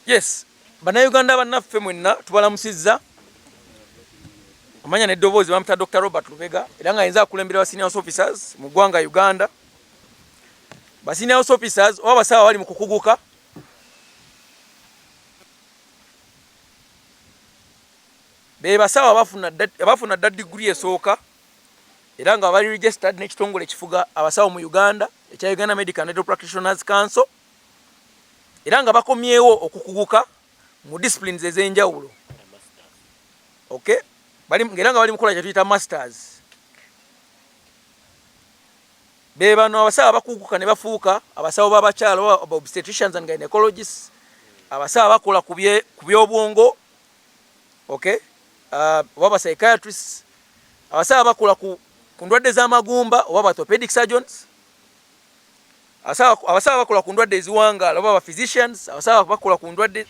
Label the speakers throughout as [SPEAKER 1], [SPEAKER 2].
[SPEAKER 1] Yes, bannayuganda bannaffe mwenna tubalamusizza. Amanya n'eddoboozi bamuta Dr. Robert Lubega era nga ayinza akulembera ba senior officers mu ggwanga Uganda. Ba senior officers oba basawo bali mu kukuguka be basawo abafuna dda degree esooka era nga bali registered n'ekitongole ekifuga abasawo mu Uganda ekya Uganda Medical and Dental Practitioners Council era nga bakomyewo okukuguka mu disciplines ez'enjawulo. Okay, era nga bali mukola kye tuyita masters. Be bano abasawo abakuguka ne bafuuka abasawo b'abakyala oba obstetricians and gynecologists, abasawo bakola ku by'obwongo, okay, oba psychiatrists, abasawo bakola ku ndwadde z'amagumba oba orthopedic surgeons, abasawo bakola ku ndwadde eziwangaala oba physicians, abasawo bakola ku ndwadde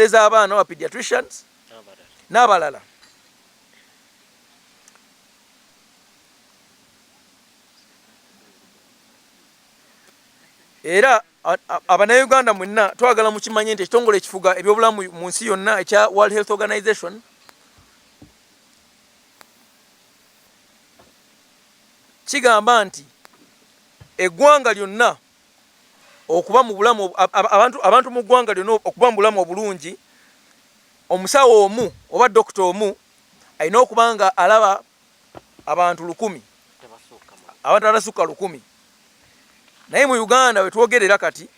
[SPEAKER 1] z'abaana oba pediatricians n'abalala. Era abannayuganda mwenna twagala mukimanye nti ekitongole ekifuga ebyobulamu mu nsi yonna ekya World Health Organization kigamba nti eggwanga lyonna okuba mu bulamu abantu mu ggwanga lyonna okuba mu bulamu obulungi, omusawo omu oba dokita omu alina okuba nga alaba abantu 100, abantu atasukka 100. Naye mu Uganda we twogerera kati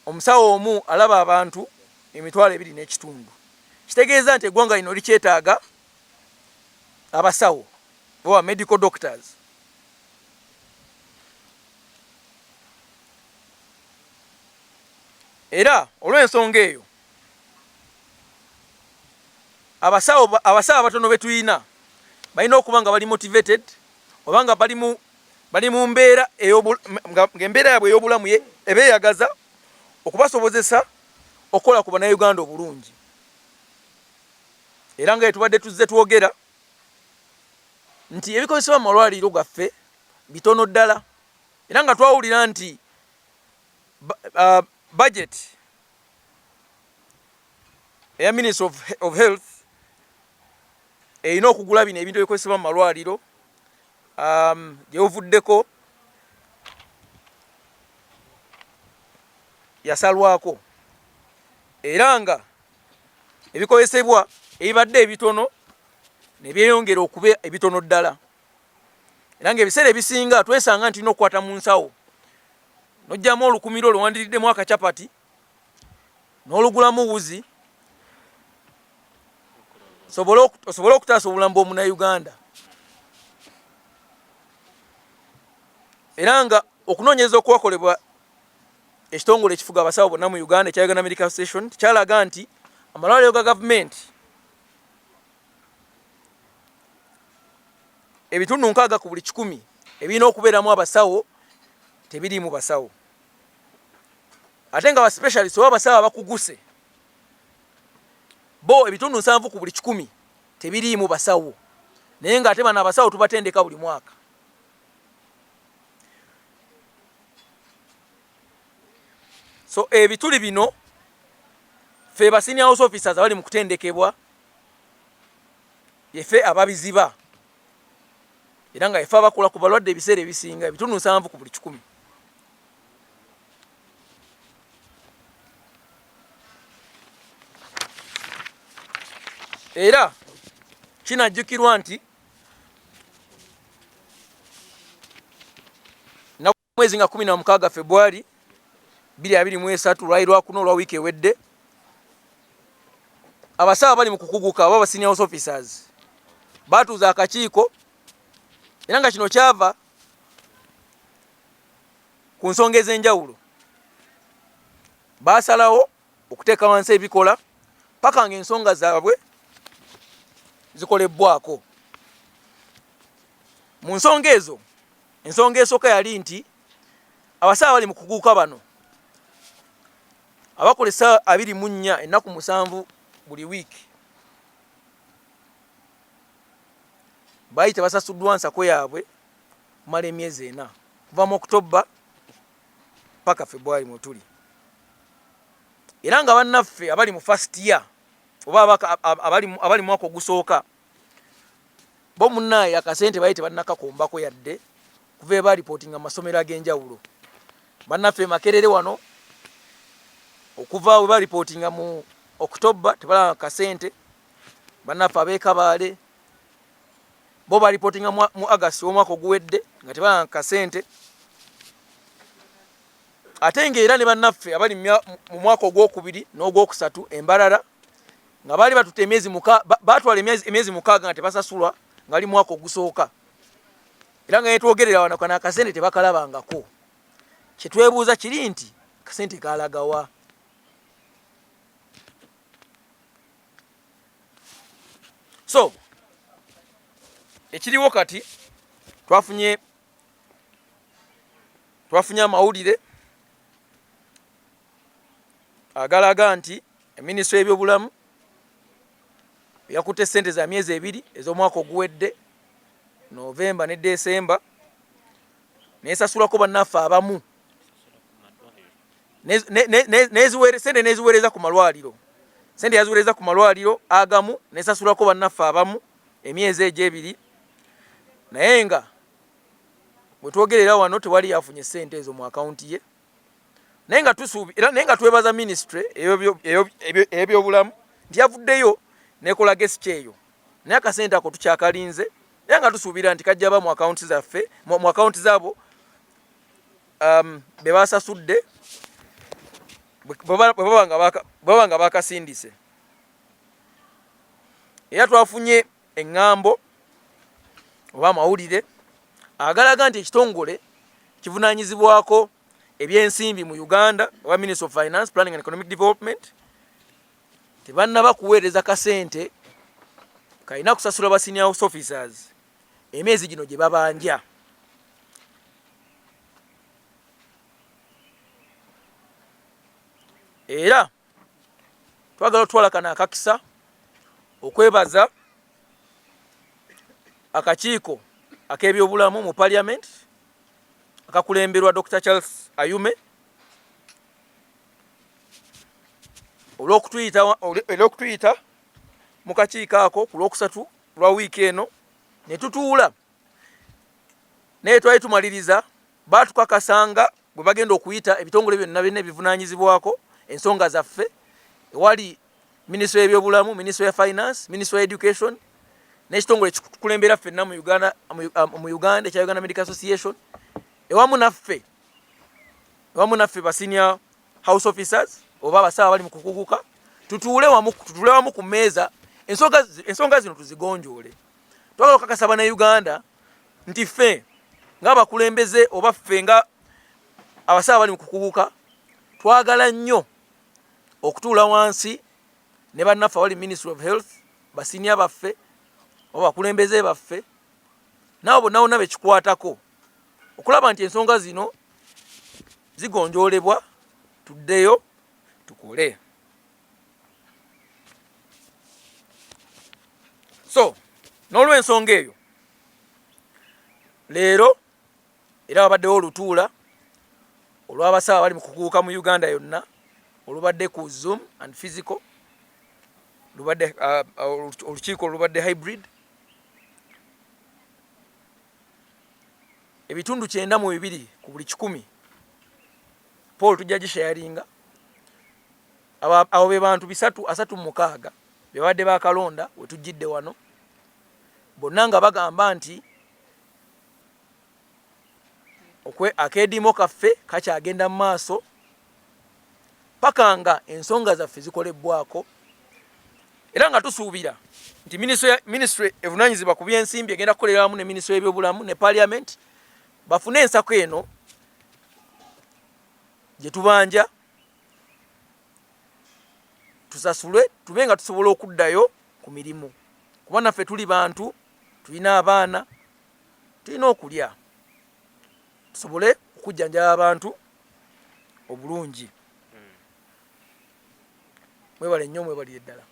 [SPEAKER 1] omusawo omu alaba abantu 2.5. Kitegeeza nti eggwanga lino likyetaaga abasawo oba medical doctors. Era olw'ensonga eyo abasawo abatono be tulina balina okuba nga bali motivated oba nga bali mu mbeera ng'embeera yaabwe ey'obulamu ebeeyagaza okubasobozesa okukola ku bannayuganda obulungi. Era nga tubadde tuzze twogera nti ebikozesebwa mu malwaliro gaffe bitono ddala, era nga twawulira nti budget eya Ministry of Health erina okugula bino ebintu ebikozesebwa mu malwaliro gyebuvuddeko yasalwako, era nga ebikozesebwa ebibadde ebitono ne byeyongera okuba ebitono ddala. Era nga ebiseera ebisinga twesanga nti tulina okukwata mu nsawo n'oggyamu olukumiro olwewandiriddemu akacapati n'olugulamu wuzi osobole okutaasa obulamu bw'omunnayuganda. Era nga okunoonyereza okwakolebwa ekitongole ekifuga abasawo bonna mu Uganda ekya Uganda Medical Association kyalaga nti amalwaliro ga gavumenti ebitundu 60 ku buli 100 ebirina okubeeramu abasawo tebiriimu basawo, ate nga baspecialist oba abasawo abakuguse bo ebitundu 7 ku buli 100 tebiriimu basawo, naye ng'ate bano abasawo tubatendeka buli mwaka. So ebituli bino ffe ba senior house officers abali mu kutendekebwa yefe ababiziba, era nga yefe abakola ku balwadde ebiseera ebisinga ebitundu 7 ku buli 100. Era kinajjukirwa nti na mwezi nga 16 February 2023 lwali lwakuno olwa wiiki ewedde, abasawo bali mu kukuguka aba senior house officers batuuza akakiiko, era nga kino kyava ku nsonga ez'enjawulo. Basalawo okuteeka wansi ebikola paka ng'ensonga zaabwe zikolebbwako. Mu nsonga ezo, ensonga esooka yali nti abasawo bali mu kukuguka bano abakolesa 24 ennaku 7 buli wiiki baali tebasasuddwa nsako yaabwe kumala emyezi 4 kuva mu Oktoba paka February mutuli. Era nga bannaffe abali mu first year oba abali mwaka ogusooka bo munnaye akasente baali tebannakakombako yadde kuva eba reporting amasomero ag'enjawulo. Bannaffe Makerere wano okuva we ba reporting mu Oktoba tebalaba kasente. Bannaffe ab'Ekabaale bo ba reporting mu August omwaka oguwedde nga tebalaba kasente. Ate ng'era ne bannaffe abali mu mwaka ogwokubiri n'ogwokusatu Embalala nga baali batutte batwala emyezi 6 nga tebasasulwa nga ali mwaka ogusooka. Era nga yetwogerera wano kana akasente tebakalabangako. Kyetwebuuza kiri nti kasente kalagawa? So ekiriwo kati twafunye amawulire agalaga nti minisitule y'ebyobulamu yakutte ssente za myezi 2 ez'omwaka oguwedde Novemba ne Desemba nesasulako bannaffe abamu sente neziweereza ku malwaliro. Sente yaziweereza ku malwaliro agamu nesasulako bannaffe abamu emyezi egyo 2, naye nga bwe twogerera wano tewali yafunye ssente ezo mu akawunti ye. Naye nga twebaza ministry ey'ebyobulamu nti yavuddeyo nekola gesiki eyo, naye akasente ako tukyakalinze. Era nga tusuubira nti kajja ba mu akawunti zaffe mu akawunti zaabo be basasudde bwe nga bakasindise. Era twafunye eŋŋambo oba amawulire agalaga nti ekitongole kivunaanyizibwako ebyensimbi mu Uganda oba Ministry of Finance, Planning and Economic Development tebannaba kuweereza kasente kalina kusasula ba senior house officers emyezi gino gye babanja. Era twagala otwala kano akakisa okwebaza akakiiko ak'ebyobulamu mu Parliament akakulemberwa Dr. Charles Ayume olw'okutuyita mu kakiiko ako ku Lwokusatu lwa wiiki eno ne tutuula naye twali tumaliriza baatukakasanga bwe bagenda okuyita ebitongole byonna ebivunaanyizibwako ensonga zaffe ewali Ministry y'ebyobulamu, Ministry ya Finance, Ministry ya Education n'ekitongole kikulemberera ffenna mu Uganda ekya Uganda Medical Association ewamu naffe ba senior house officers oba abasawo bali mu kukuguka tutuule wamu ku mmeeza ensonga zino tuzigonjoole. Twagala okukakasa bannayuganda nti ffe ng'abakulembeze oba ffe nga abasawo bali mu kukuguka twagala nnyo okutuula wansi ne bannaffe abali Ministry of Health, basinia baffe oba bakulembeze baffe nabo bonna bekikwatako okulaba nti ensonga zino zigonjoolebwa, tuddeyo tukole. So n'olw'ensonga eyo leero era wabaddewo olutuula olw'abasawo bali mu kukuuka mu Uganda yonna olubadde ku Zoom and physical, lubadde olukiiko lubadde hybrid. Ebitundu 92 ku buli 100 Paul tujja gisharinga abo be bantu 336 be badde bakalonda we tujjidde wano bonna nga bagamba nti akedimo kaffe kakyagenda mu maaso paka nga ensonga zaffe zikolebwako. Era nga tusuubira nti ministry evunaanyizibwa ku byensimbi egenda kukolera wamu ne Ministry y'ebyobulamu ne Parliament bafune ensako eno gye tubanja tusasule tube nga tusobola okuddayo ku mirimu kuba naffe tuli bantu, tulina abaana, tulina okulya tusobole okujjanjaba abantu obulungi. Mwebale nnyo, mwebalire ddala.